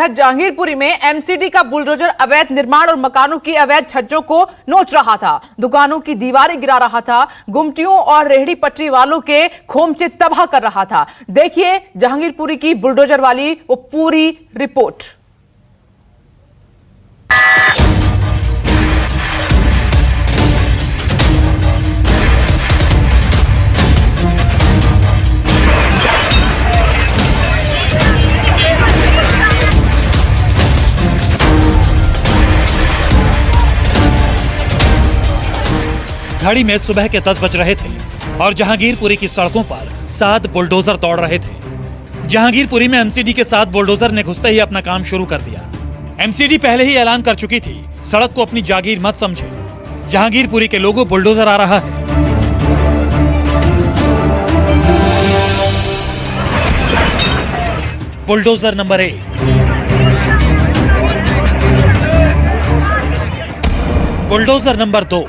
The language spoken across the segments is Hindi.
शहर जहांगीरपुरी में एमसीडी का बुलडोजर अवैध निर्माण और मकानों की अवैध छज्जों को नोच रहा था, दुकानों की दीवारें गिरा रहा था, गुमटियों और रेहड़ी पटरी वालों के खोमचे तबाह कर रहा था। देखिए जहांगीरपुरी की बुलडोजर वाली वो पूरी रिपोर्ट। घड़ी में सुबह के 10 बज रहे थे और जहांगीरपुरी की सड़कों पर 7 बुलडोजर दौड़ रहे थे। जहांगीरपुरी में एमसीडी के 7 बुलडोजर ने घुसते ही अपना काम शुरू कर दिया। एमसीडी पहले ही ऐलान कर चुकी थी, सड़क को अपनी जागीर मत समझे, जहांगीरपुरी के लोगों बुलडोजर आ रहा है। Bulldozer number 1, bulldozer number 2,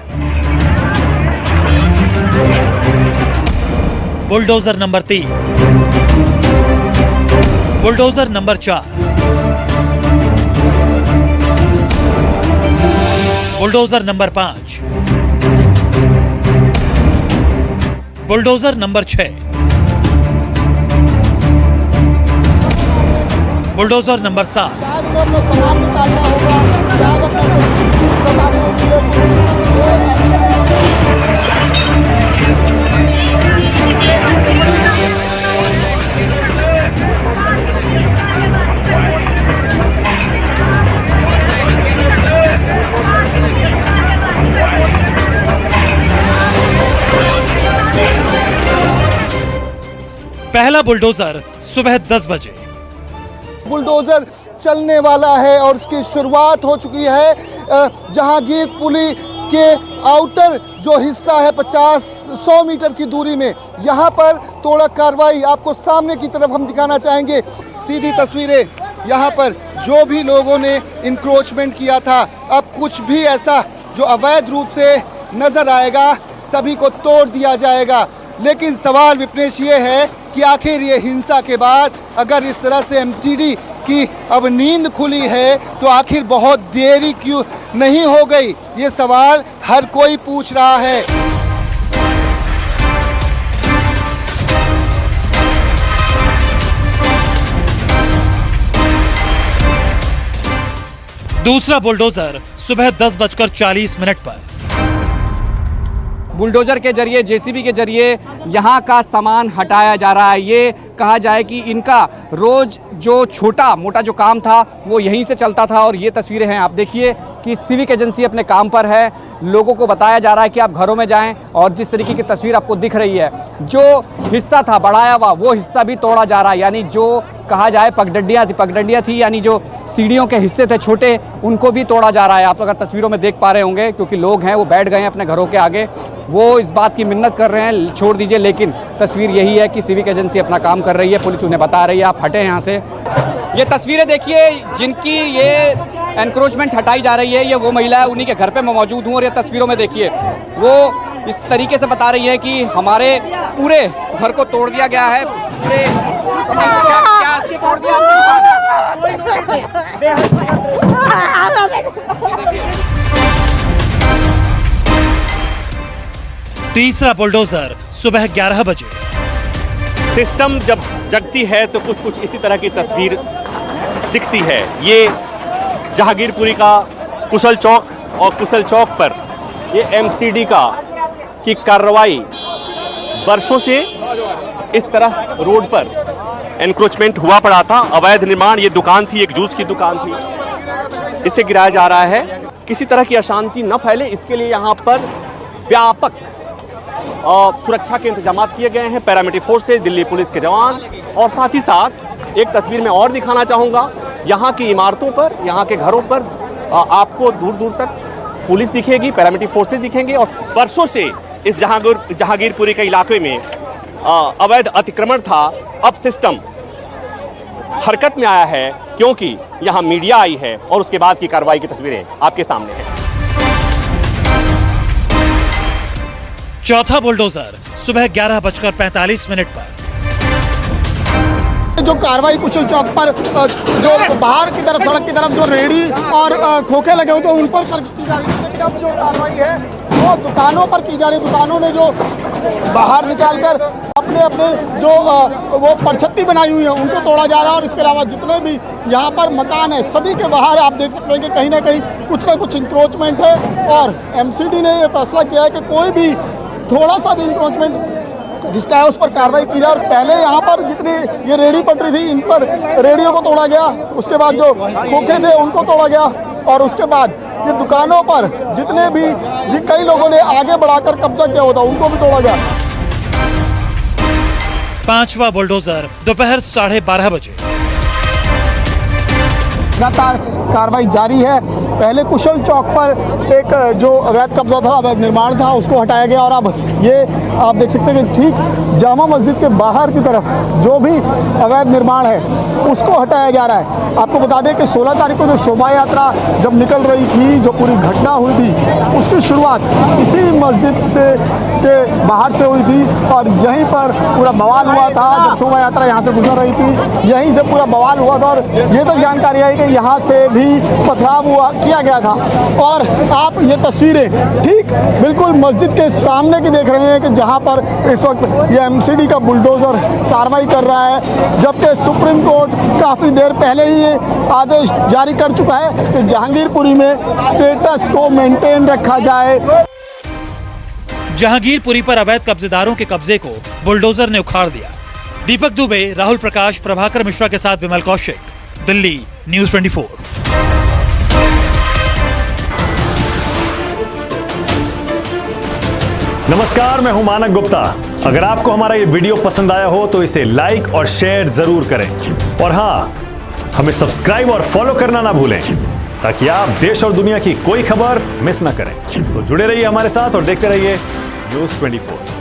bulldozer number 3, bulldozer number 4, bulldozer number 5, bulldozer number 6, bulldozer number 7, पहला बुलडोजर सुबह 10 बजे। बुलडोजर चलने वाला है और उसकी शुरुआत हो चुकी है। जहांगीरपुरी के आउटर जो हिस्सा है 50-100 मीटर की दूरी में, यहाँ पर तोड़ा कार्रवाई आपको सामने की तरफ हम दिखाना चाहेंगे। सीधी तस्वीरें यहाँ पर जो भी लोगों ने इंक्रोचमेंट किया था, अब कुछ भी ऐसा जो अवैध रूप से नजर आएगा सभी को तोड़ दिया जाएगा। लेकिन सवाल विपनेश ये है कि आखिर ये हिंसा के बाद अगर इस तरह से एमसीडी की अब नींद खुली है तो आखिर बहुत देरी क्यों नहीं हो गई, ये सवाल हर कोई पूछ रहा है। दूसरा बुलडोजर सुबह 10:40 पर। बुलडोजर के जरिए, जेसीबी के जरिए यहाँ का सामान हटाया जा रहा है। ये कहा जाए कि इनका रोज जो छोटा मोटा जो काम था वो यहीं से चलता था। और ये तस्वीरें हैं, आप देखिए कि सिविक एजेंसी अपने काम पर है। लोगों को बताया जा रहा है कि आप घरों में जाएं और जिस तरीके की तस्वीर आपको दिख रही है, जो हिस्सा था बढ़ाया हुआ वो हिस्सा भी तोड़ा जा रहा है। यानी जो कहा जाए पगडंडियाँ थी, यानी जो सीढ़ियों के हिस्से थे छोटे, उनको भी तोड़ा जा रहा है। आप अगर तस्वीरों में देख पा रहे होंगे, क्योंकि लोग हैं वो बैठ गए हैं अपने घरों के आगे, वो इस बात की मिन्नत कर रहे हैं छोड़ दीजिए। लेकिन तस्वीर यही है कि सिविक एजेंसी अपना काम कर रही है, पुलिस उन्हें बता रही है आप हटें यहाँ से। ये तस्वीरें देखिए जिनकी ये एनक्रोचमेंट हटाई जा रही है, ये वो महिला है, उन्हीं के घर पे मैं मौजूद हूँ। और ये तस्वीरों में देखिए वो इस तरीके से बता रही है कि हमारे पूरे घर को तोड़ दिया गया है। पूरे क्या तोड़ दिया? तीसरा बुलडोजर सुबह 11 बजे। सिस्टम जब जगती है तो कुछ कुछ इसी तरह की तस्वीर दिखती है। ये जहांगीरपुरी का कुशल चौक और कुशल चौक पर ये एमसीडी की कार्रवाई वर्षों से इस तरह रोड पर एनक्रोचमेंट हुआ पड़ा था। अवैध निर्माण, ये दुकान थी, एक जूस की दुकान थी, इसे गिराया जा रहा है। किसी तरह की अशांति न फैले इसके लिए यहाँ पर व्यापक सुरक्षा के इंतजाम किए गए हैं। पैरामिलिट्री फोर्स से दिल्ली पुलिस के जवान, और साथ ही साथ एक तस्वीर में और दिखाना चाहूँगा, यहाँ की इमारतों पर, यहाँ के घरों पर आपको दूर दूर तक पुलिस दिखेगी, पैरामिलिट्री फोर्सेज दिखेंगे। और वर्षों से इस जहांगीरपुरी के इलाके में अवैध अतिक्रमण था। अब सिस्टम हरकत में आया है क्योंकि यहाँ मीडिया आई है और उसके बाद की कार्रवाई की तस्वीरें आपके सामने हैं। चौथा बुलडोजर सुबह 11:45 पर। जो कार्रवाई कुशल चौक पर जो बाहर की तरफ सड़क की तरफ जो रेहड़ी और खोखे लगे हुए थे उन पर की जा रही थी, लेकिन अब जो कार्रवाई है वो दुकानों पर की जा रही। दुकानों ने जो बाहर निकालकर अपने अपने जो वो परछत्ती बनाई हुई है उनको तोड़ा जा रहा है। और इसके अलावा जितने भी यहाँ पर मकान है सभी के बाहर आप देख सकते हैं कि कहीं ना कुछ इंक्रोचमेंट है। और एमसीडी ने ये फैसला किया है कि कोई भी थोड़ा सा भी इंक्रोचमेंट जिसका है उस पर कार्रवाई की जाए। और पहले यहाँ पर जितनी ये रेहड़ी पटरी थी इन पर रेहड़ियों को तोड़ा गया, उसके बाद जो खोखे थे उनको तोड़ा गया, और उसके बाद ये दुकानों पर जितने भी कई लोगों ने आगे बढ़ाकर कब्जा किया होता उनको भी तोड़ा गया। 5वां बुलडोजर दोपहर 12:30 बजे। लगातार कार्रवाई जारी है। पहले कुशल चौक पर एक जो अवैध कब्जा था, अवैध निर्माण था, उसको हटाया गया। और अब ये आप देख सकते हैं कि ठीक जामा मस्जिद के बाहर की तरफ जो भी अवैध निर्माण है उसको हटाया जा रहा है। आपको बता दें कि 16 तारीख को जो शोभा यात्रा जब निकल रही थी, जो पूरी घटना हुई थी, उसकी शुरुआत इसी मस्जिद से के बाहर से हुई थी। और यहीं पर पूरा बवाल हुआ था। जब शोभा यात्रा यहाँ से गुजर रही थी यहीं से पूरा बवाल हुआ था। और ये तक जानकारी आई कि यहाँ से भी पथराव किया गया था। और आप ये तस्वीरें ठीक बिल्कुल मस्जिद के सामने की देख रहे हैं कि जहाँ पर इस वक्त ये एमसीडी का बुलडोजर कार्रवाई कर रहा है। जबकि सुप्रीम कोर्ट काफ़ी देर पहले ही ये आदेश जारी कर चुका है कि जहांगीरपुरी में स्टेटस को मेंटेन रखा जाए। जहांगीरपुरी पर अवैध कब्जेदारों के कब्जे को बुलडोजर ने उखाड़ दिया। दीपक दुबे, राहुल प्रकाश, प्रभाकर मिश्रा के साथ विमल कौशिक, दिल्ली, न्यूज़ 24। नमस्कार, मैं हूं मानक गुप्ता। अगर आपको हमारा ये वीडियो पसंद आया हो तो इसे लाइक और शेयर जरूर करें। और हाँ, हमें सब्सक्राइब और फॉलो करना ना भूलें ताकि आप देश और दुनिया की कोई खबर मिस ना करें। तो जुड़े रहिए हमारे साथ और देखते रहिए न्यूज़ 24।